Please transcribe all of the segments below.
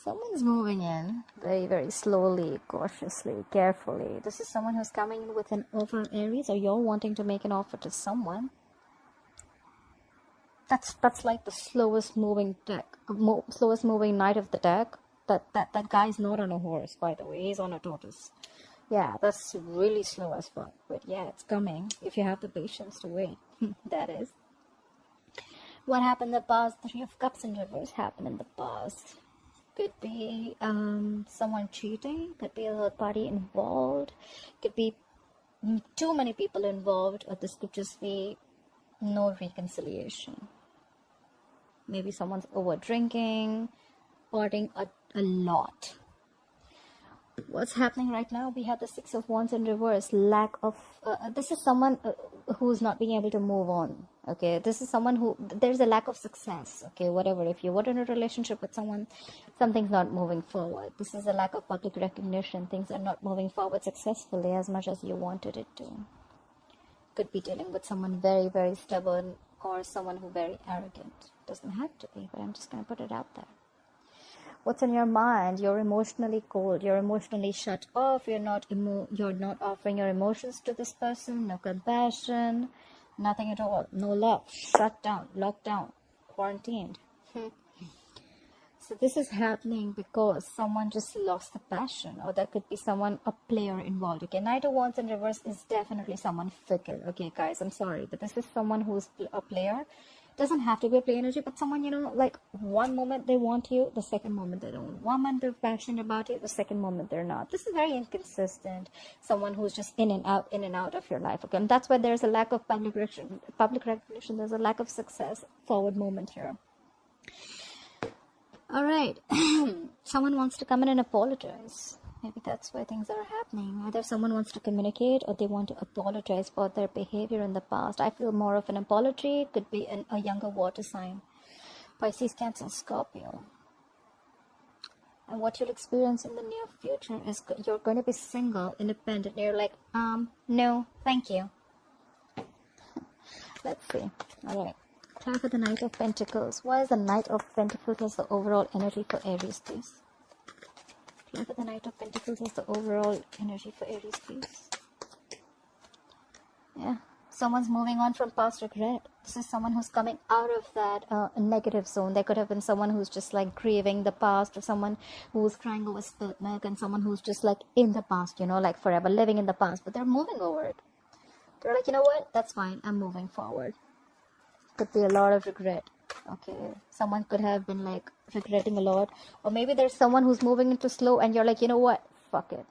Someone's moving in very, very slowly, cautiously, carefully. This is someone who's coming in with an offer, Aries, or you're wanting to make an offer to someone. That's like the slowest moving deck, slowest moving knight of the deck. That guy's not on a horse, by the way. He's on a tortoise. Yeah, that's really slow as fuck. But yeah, it's coming if you have the patience to wait. That is. What happened in the past? Three of Cups in reverse happened in the past. Could be someone cheating. Could be a third party involved. Could be too many people involved. Or this could just be no reconciliation. Maybe someone's over drinking, partying a lot. What's happening right now? We have the Six of Wands in reverse. Lack of this is someone who's not being able to move on. Okay, this is someone who there's a lack of success. Okay, whatever, if you were in a relationship with someone, something's not moving forward. This is a lack of public recognition. Things are not moving forward successfully as much as you wanted it to. Could be dealing with someone very, very stubborn, or someone who very arrogant. Doesn't have to be, but I'm just gonna put it out there. What's in your mind? You're emotionally cold. You're emotionally shut off. You're not offering your emotions to this person. No compassion. Nothing at all. No love. Shut down. Locked down. Quarantined. So this is happening because someone just lost the passion, or there could be someone, a player involved. Okay, Knight of Wands in reverse is definitely someone fickle. Okay, guys, I'm sorry, but this is someone who's a player. Doesn't have to be a play energy, but someone, you know, like one moment they want you, the second moment they don't. One moment they're passionate about you, the second moment they're not. This is very inconsistent. Someone who's just in and out of your life. Okay, and that's why there's a lack of public recognition. There's a lack of success. Forward moment here. All right. Someone wants to come in and apologize. Maybe that's why things are happening. Either someone wants to communicate, or they want to apologize for their behavior in the past. I feel more of an apology. It could be a younger water sign. Pisces, Cancer, Scorpio. And what you'll experience in the near future is you're going to be single, independent. You're like, no, thank you. Let's see. All right. Try for the Knight of Pentacles. Why is the Knight of Pentacles as the overall energy for Aries, please? Try for the Knight of Pentacles as the overall energy for Aries, please. Yeah. Someone's moving on from past regret. This is someone who's coming out of that negative zone. There could have been someone who's just like grieving the past, or someone who's crying over spilt milk, and someone who's just like in the past, you know, like forever living in the past, but they're moving over it. They're like, you know what? That's fine. I'm moving forward. Could be a lot of regret. Okay, someone could have been like regretting a lot, or maybe there's someone who's moving into slow and you're like, you know what, fuck it.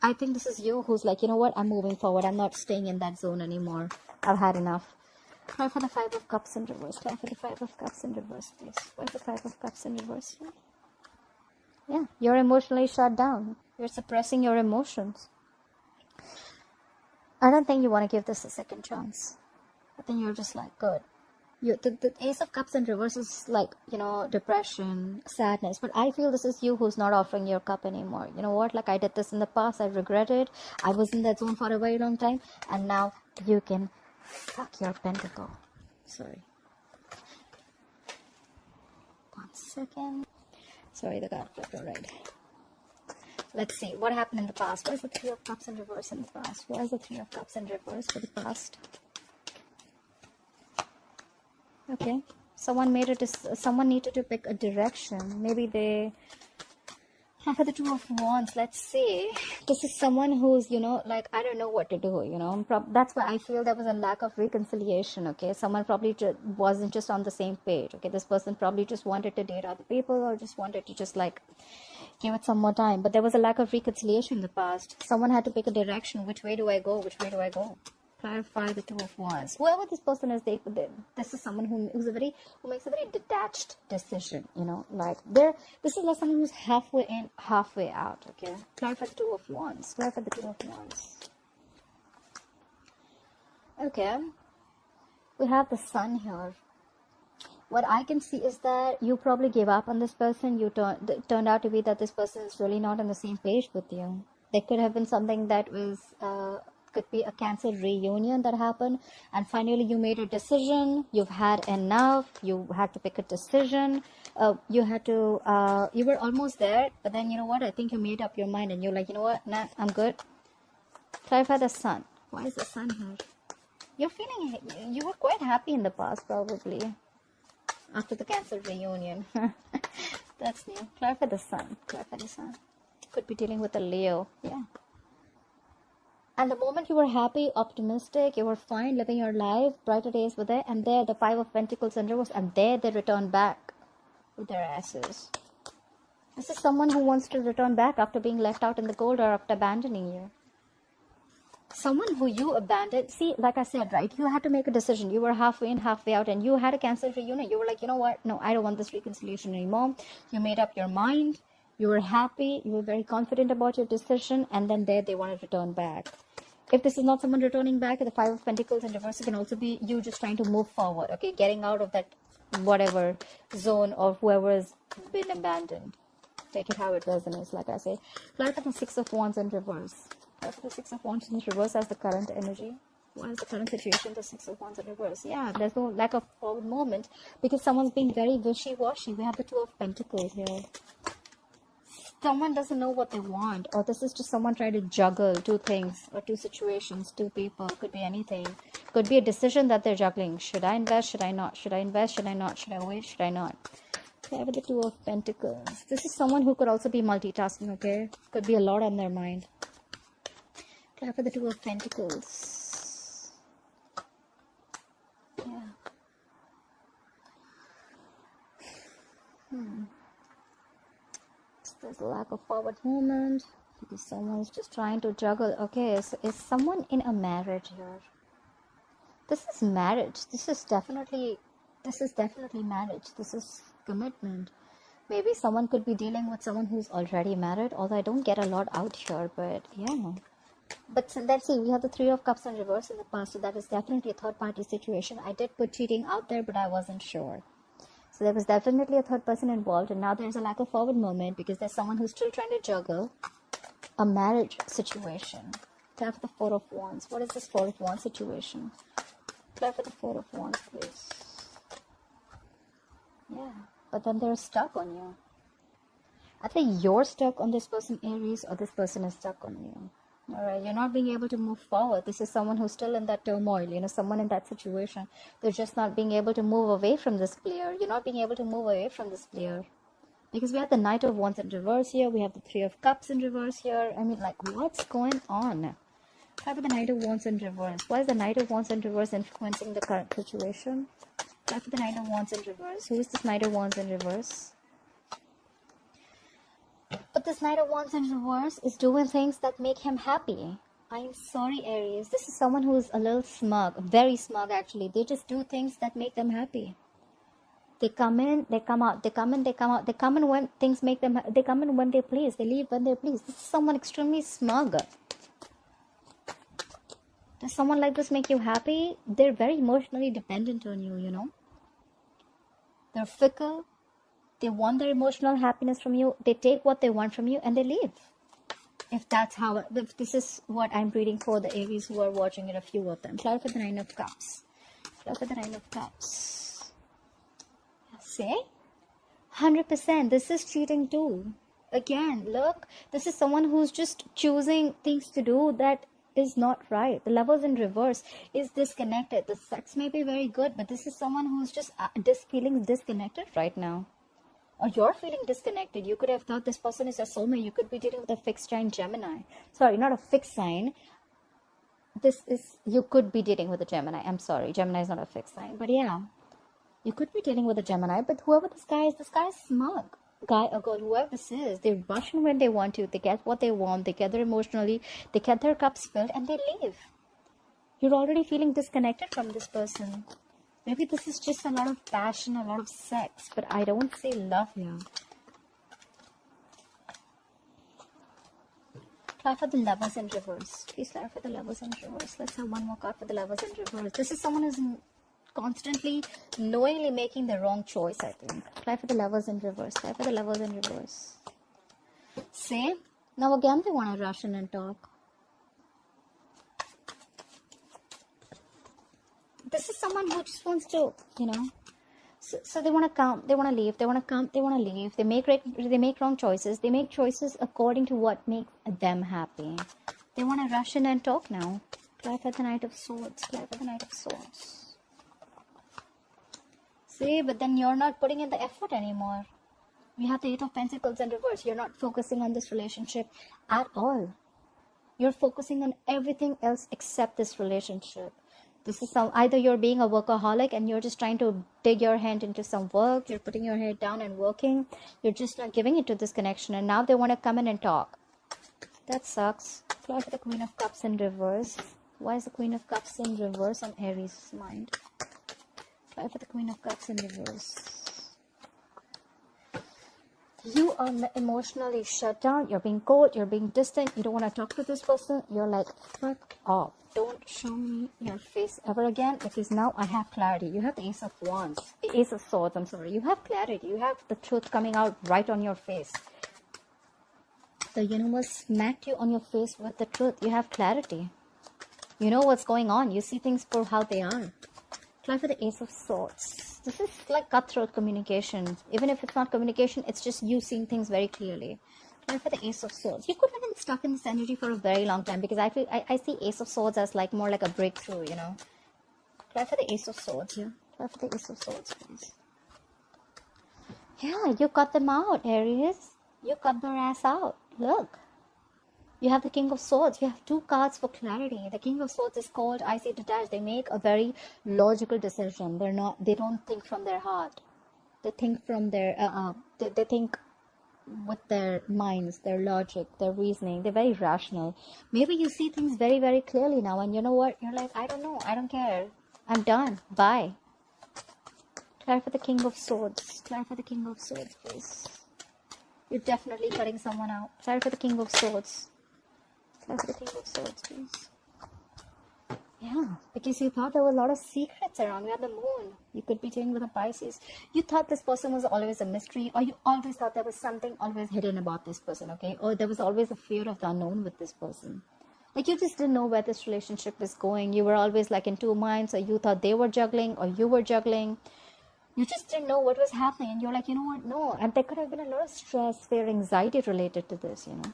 I think this is you who's like, you know what, I'm moving forward. I'm not staying in that zone anymore. I've had enough. Try for the Five of Cups in reverse. Try for the Five of Cups in reverse, please. Where's the Five of Cups in reverse here? Yeah, you're emotionally shut down. You're suppressing your emotions. I don't think you want to give this a second chance. I think you're just like, good. The Ace of Cups in reverse is like, you know, depression, sadness. But I feel this is you who's not offering your cup anymore. You know what? Like, I did this in the past. I regret it. I was in that zone for a very long time. And now you can fuck your pentacle. Sorry. 1 second. Sorry, the card flipped. Alright. Let's see. What happened in the past? What is the Three of Cups in reverse in the past? What is the Three of Cups in reverse for the past? Okay, someone needed to pick a direction. Maybe they for the Two of Wands. Let's see. This is someone who's, you know, like, I don't know what to do, you know. That's why I feel there was a lack of reconciliation. Okay, someone probably wasn't just on the same page. Okay, this person probably just wanted to date other people, or just wanted to just like give it some more time. But there was a lack of reconciliation in the past. Someone had to pick a direction. Which way do I go? Which way do I go? Clarify the Two of Wands. Whoever this person is, this is someone who makes a very detached decision. You know, like this is like someone who's halfway in, halfway out. Okay, clarify the Two of Wands. Clarify the Two of Wands. Okay, we have the Sun here. What I can see is that you probably gave up on this person. Turned out to be that this person is really not on the same page with you. There could have been something that was Could be a Cancer reunion that happened, and finally you made a decision. You've had enough. You had to pick a decision. You were almost there, but then you know what? I think you made up your mind, and you're like, you know what? Nah, I'm good. Clarify the sun. Why is the sun here? You're feeling, you were quite happy in the past, probably, after the Cancer reunion. That's new. Clarify the sun. Clarify the sun. Could be dealing with a Leo. Yeah. And the moment you were happy, optimistic, you were fine, living your life, brighter days were there, and there the Five of Pentacles and Reverse, and there they return back with their asses. This is someone who wants to return back after being left out in the cold or after abandoning you. Someone who you abandoned. See, like I said, right, you had to make a decision. You were halfway in, halfway out, and you had a Cancer reunion. You were like, you know what? No, I don't want this reconciliation anymore. You made up your mind. You were happy. You were very confident about your decision, and then there they want to return back. If this is not someone returning back, the Five of Pentacles in reverse, it can also be you just trying to move forward, okay? Getting out of that whatever zone of whoever has been abandoned. Take it how it resonates, like I say. Clarify the Six of Wands in reverse. Clarify the Six of Wands in reverse as the current energy. What is the current situation? The Six of Wands in reverse. Yeah, there's no lack of forward movement because someone's being very wishy-washy. We have the Two of Pentacles here. Someone doesn't know what they want, or this is just someone trying to juggle two things or two situations, two people. Could be anything. Could be a decision that they're juggling. Should I invest? Should I not? Should I invest? Should I not? Should I wait? Should I not? Okay, with the Two of Pentacles. This is someone who could also be multitasking, okay? Could be a lot on their mind. Okay, for the Two of Pentacles. Yeah. There's a lack of forward movement because someone's just trying to juggle. Okay, so is someone in a marriage here? This is marriage. This is definitely marriage. This is commitment. Maybe someone could be dealing with someone who's already married, although I don't get a lot out here, but yeah. But let's see, we have the Three of Cups in reverse in the past, so that is definitely a third party situation. I did put cheating out there, but I wasn't sure. So there was definitely a third person involved, and now there's a lack of forward movement because there's someone who's still trying to juggle a marriage situation. Clap for the Four of Wands. What is this Four of Wands situation? Clap for the Four of Wands, please. Yeah, but then they're stuck on you. Either you're stuck on this person, Aries, or this person is stuck on you. Alright, you're not being able to move forward. This is someone who's still in that turmoil, you know, someone in that situation. They're just not being able to move away from this player. You're not being able to move away from this player. Because we have the Knight of Wands in reverse here. We have the Three of Cups in reverse here. I mean, like, what's going on? How about the Knight of Wands in reverse? Why is the Knight of Wands in reverse influencing the current situation? How about the Knight of Wands in reverse? Who is this Knight of Wands in reverse? But this Knight of Wands in reverse is doing things that make him happy. I'm sorry, Aries. This is someone who is a little smug. Very smug, actually. They just do things that make them happy. They come in, they come out. They come in, they come out. They come in when things make them... They come in when they please. They leave when they please. This is someone extremely smug. Does someone like this make you happy? They're very emotionally dependent on you, you know. They're fickle. They want their emotional happiness from you. They take what they want from you and they leave. If this is what I'm reading for the Aries who are watching it, a few of them. Clarify the Nine of Cups. Clarify the Nine of Cups. See? 100%. This is cheating too. Again, look. This is someone who's just choosing things to do that is not right. The Lovers in reverse is disconnected. The sex may be very good, but this is someone who's just feeling disconnected right now. Or you're feeling disconnected. You could have thought this person is a soulmate. You could be dealing with a fixed sign Gemini. Sorry, not a fixed sign. You could be dealing with a Gemini. I'm sorry, Gemini is not a fixed sign. But yeah, you could be dealing with a Gemini. But whoever this guy is smug. Guy or girl, whoever this is, they rush in when they want to. They get what they want. They gather emotionally. They get their cups filled and they leave. You're already feeling disconnected from this person. Maybe this is just a lot of passion, a lot of sex, but I don't see love here. Card for the Lovers in reverse. Please card for the Lovers in reverse. Let's have one more card for the Lovers in reverse. This is someone who's constantly, knowingly making the wrong choice, I think. Card for the Lovers in reverse. Card for the Lovers in reverse. See? Now again they want to rush in and talk. this is someone who just wants to, you know, so they want to come, they want to leave, they want to come, they want to leave. They make wrong choices. They make choices according to what makes them happy. They want to rush in and talk now. Clap at the Knight of Swords. Clap at the Knight of Swords. See, but then you're not putting in the effort anymore. We have the Eight of Pentacles in reverse. You're not focusing on this relationship at all. You're focusing on everything else except this relationship. This is either you're being a workaholic and you're just trying to dig your hand into some work. You're putting your head down and working. You're just not giving it to this connection. And now they want to come in and talk. That sucks. Apply for the Queen of Cups in reverse. Why is the Queen of Cups in reverse on Aries' mind? Apply for the Queen of Cups in reverse. You are emotionally shut down. You're being cold. You're being distant. You don't want to talk to this person. You're like, fuck off. Don't show me your face ever again, because now I have clarity. You have the Ace of Wands. Ace of Swords, I'm sorry. You have clarity. You have the truth coming out right on your face. The universe smacked you on your face with the truth. You have clarity. You know what's going on. You see things for how they are. Try for the Ace of Swords. This is like cutthroat communication. Even if it's not communication, it's just you seeing things very clearly. Try for the Ace of Swords. You could have been stuck in this energy for a very long time, because I see Ace of Swords as like more like a breakthrough, you know. Try for the Ace of Swords here. Try for the Ace of Swords, please. Yeah, you cut them out, Aries. You cut their ass out. Look. You have the King of Swords. You have two cards for clarity. The King of Swords is cold, icy, detached. They make a very logical decision. They don't think from their heart. They think from their, they think with their minds, their logic, their reasoning. They're very rational. Maybe you see things very, very clearly now, and you know what? You're like, I don't know. I don't care. I'm done. Bye. Try for the King of Swords. Try for the King of Swords, please. You're definitely cutting someone out. Try for the King of Swords. Try for the King of Swords, please. Yeah, because you thought there were a lot of secrets around. You had the moon. You could be dealing with a Pisces. You thought this person was always a mystery, or you always thought there was something always hidden about this person, okay? Or there was always a fear of the unknown with this person. Like, you just didn't know where this relationship was going. You were always like in two minds, or you thought they were juggling, or you were juggling. You just didn't know what was happening, and you're like, you know what? No. And there could have been a lot of stress, fear, anxiety related to this, you know.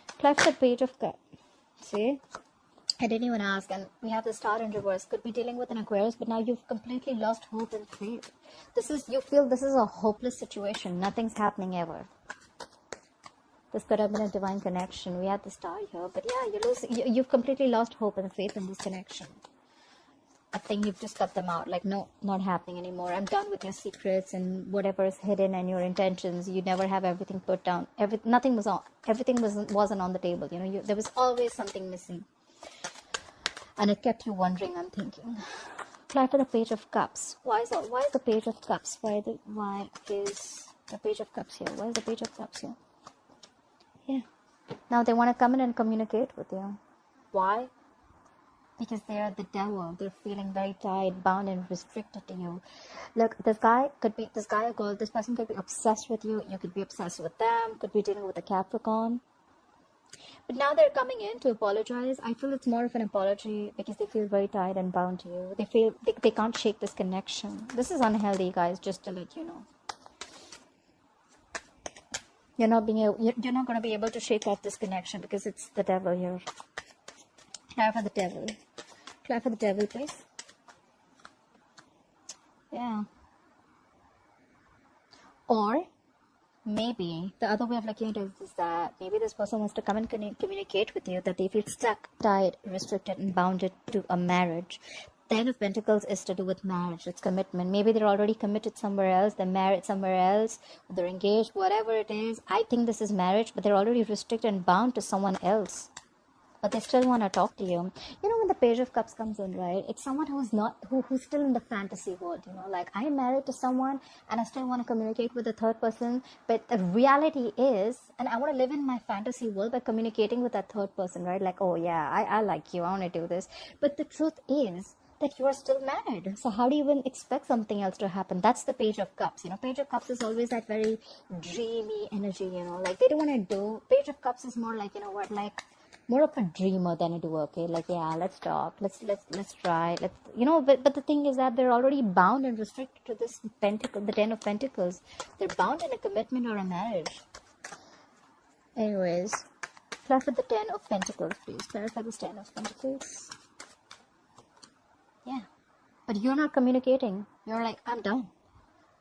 Apply for the Page of Cups. See? I didn't even ask, and we have the Star in reverse. Could be dealing with an Aquarius, but now you've completely lost hope and faith. You feel this is a hopeless situation. Nothing's happening ever. This could have been a divine connection. We had the Star here, but yeah, you've completely lost hope and faith in this connection. I think you've just cut them out. Like, no, not happening anymore. I'm done with your secrets and whatever is hidden and your intentions. You never have everything put down. Nothing was on. Everything wasn't on the table. You know, there was always something missing. And it kept you wondering, I'm thinking. Apply for the Page of Cups. Why is the Page of Cups? Why is the Page of Cups here? Why is the Page of Cups here? Yeah. Now they want to come in and communicate with you. Why? Because they are the devil. They're feeling very tied, bound, and restricted to you. Look, this guy or girl, this person could be obsessed with you. You could be obsessed with them. Could be dealing with a Capricorn. But now they're coming in to apologize. I feel it's more of an apology because they feel very tied and bound to you. They feel they can't shake this connection. This is unhealthy, guys, just to let you know. You're not going to be able to shake off this connection because it's the devil here. Try for the devil. Try for the devil, please. Yeah. Or maybe the other way of looking at it is that maybe this person wants to come and communicate with you, that they feel stuck, tied, restricted, and bounded to a marriage. Ten of Pentacles is to do with marriage. It's commitment. Maybe they're already committed somewhere else. They're married somewhere else. They're engaged, whatever it is. I think this is marriage, but they're already restricted and bound to someone else. But they still want to talk to you. You know, when the Page of Cups comes in, right? It's someone who's still in the fantasy world, you know, like I'm married to someone and I still want to communicate with the third person. But the reality is, and I want to live in my fantasy world by communicating with that third person, right? Like, oh yeah, I like you, I want to do this. But the truth is that you are still married. So how do you even expect something else to happen? That's the Page of Cups. You know, Page of Cups is always that very dreamy energy, you know, like they don't want to do. Page of Cups is more like, you know what, like, more of a dreamer than a doer. Okay, like, yeah, let's talk, let's try, let's, but the thing is that they're already bound and restricted to this pentacle, the 10 of Pentacles. They're bound in a commitment or a marriage. Anyways, clarify the 10 of Pentacles, please. Clarify this 10 of Pentacles. Yeah, but you're not communicating. You're like, I'm done.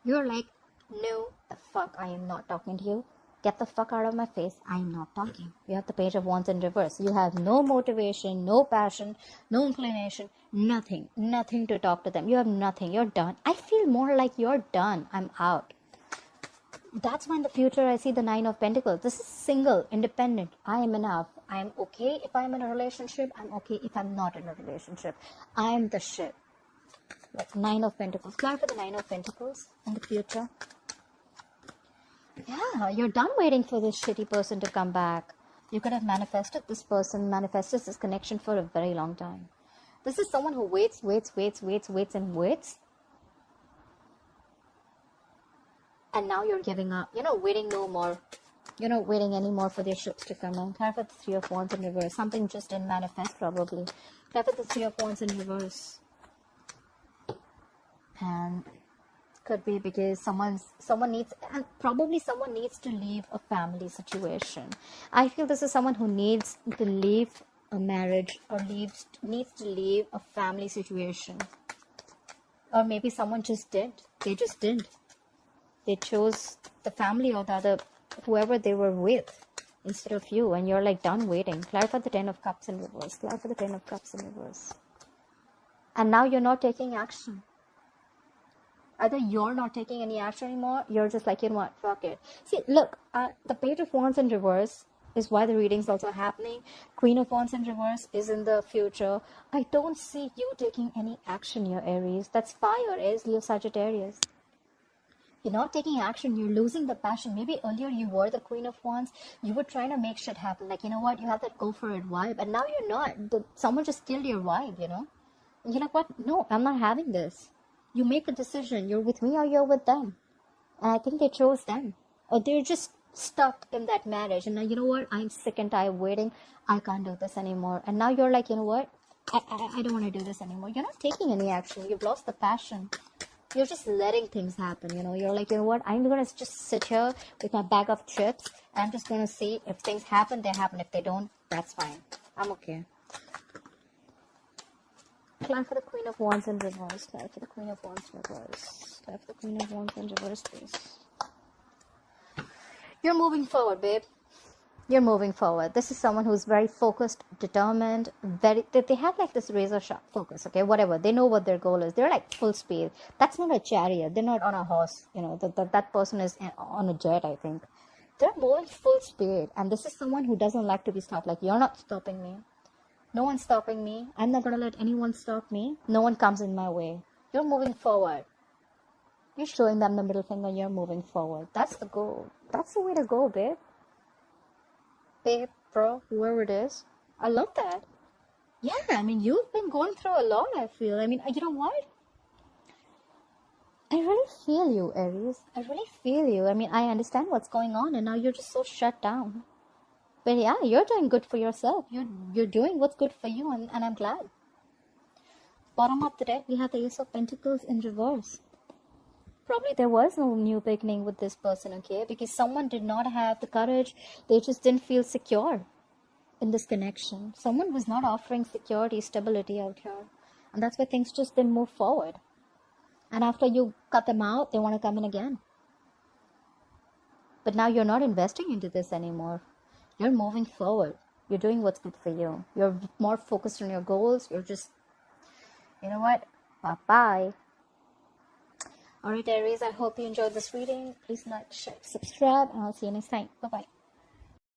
You're like, no, the fuck, I am not talking to you. Get the fuck out of my face. I am not talking. You have the Page of Wands in reverse. You have no motivation, no passion, no inclination, nothing. Nothing to talk to them. You have nothing. You're done. I feel more like you're done. I'm out. That's why in the future I see the 9 of Pentacles. This is single, independent. I am enough. I am okay if I'm in a relationship. I'm okay if I'm not in a relationship. I am the shit. Like 9 of Pentacles. Clarify the 9 of Pentacles in the future. Yeah, you're done waiting for this shitty person to come back. You could have manifested this person, manifested this connection for a very long time. This is someone who waits and waits. And now you're giving up. You're not waiting no more. You're not waiting anymore for their ships to come in. Clarify the 3 of Wands in reverse. Something just didn't manifest probably. Clarify the 3 of Wands in reverse. And could be because someone needs, and probably someone needs to leave a family situation. I feel this is someone who needs to leave a marriage or needs to leave a family situation. Or maybe someone just didn't. They just didn't. They chose the family or the other, whoever they were with, instead of you, and you're like done waiting. Clarify the 10 of Cups in reverse. Clarify the 10 of Cups in reverse. And now you're not taking action. Either you're not taking any action anymore, you're just like, you know what, fuck it. See, look, the Page of Wands in reverse is why the reading's also happening. Queen of Wands in reverse is in the future. I don't see you taking any action here, Aries. That's fire, Aries, Leo, Sagittarius. You're not taking action. You're losing the passion. Maybe earlier you were the Queen of Wands. You were trying to make shit happen. Like, you know what, you have that go for it vibe. And now you're not. Someone just killed your vibe, you know. And you're like, what? No, I'm not having this. You make a decision. You're with me or you're with them. And I think they chose them. Or they're just stuck in that marriage. And now, you know what? I'm sick and tired of waiting. I can't do this anymore. And now you're like, you know what? I don't want to do this anymore. You're not taking any action. You've lost the passion. You're just letting things happen, you know. You're like, you know what? I'm going to just sit here with my bag of chips. I'm just going to see if things happen, they happen. If they don't, that's fine. I'm okay. Clarify for the Queen of Wands in reverse. Clarify for the Queen of Wands in reverse. Clarify for the Queen of Wands in reverse, please. You're moving forward, babe. You're moving forward. This is someone who's very focused, determined, they have like this razor sharp focus, okay, whatever. They know what their goal is. They're like full speed. That's not a chariot. They're not on a horse, you know. That person is on a jet, I think. They're moving full speed. And this is someone who doesn't like to be stopped. Like, you're not stopping me. No one's stopping me. I'm not going to let anyone stop me. No one comes in my way. You're moving forward. You're showing them the middle finger. You're moving forward. That's the goal. That's the way to go, babe. Babe, bro, whoever it is. I love that. Yeah, I mean, you've been going through a lot, I feel. I mean, you know what? I really feel you, Aries. I really feel you. I mean, I understand what's going on, and now you're just so shut down. But yeah, you're doing good for yourself. You're doing what's good for you, and I'm glad. Bottom of the deck, we have the Ace of Pentacles in reverse. Probably there was no new beginning with this person, okay? Because someone did not have the courage. They just didn't feel secure in this connection. Someone was not offering security, stability out here. And that's why things just didn't move forward. And after you cut them out, they want to come in again. But now you're not investing into this anymore. You're moving forward. You're doing what's good for you. You're more focused on your goals. You're just, you know what? Bye-bye. Alright, Aries, I hope you enjoyed this reading. Please like, share, subscribe, and I'll see you next time. Bye-bye.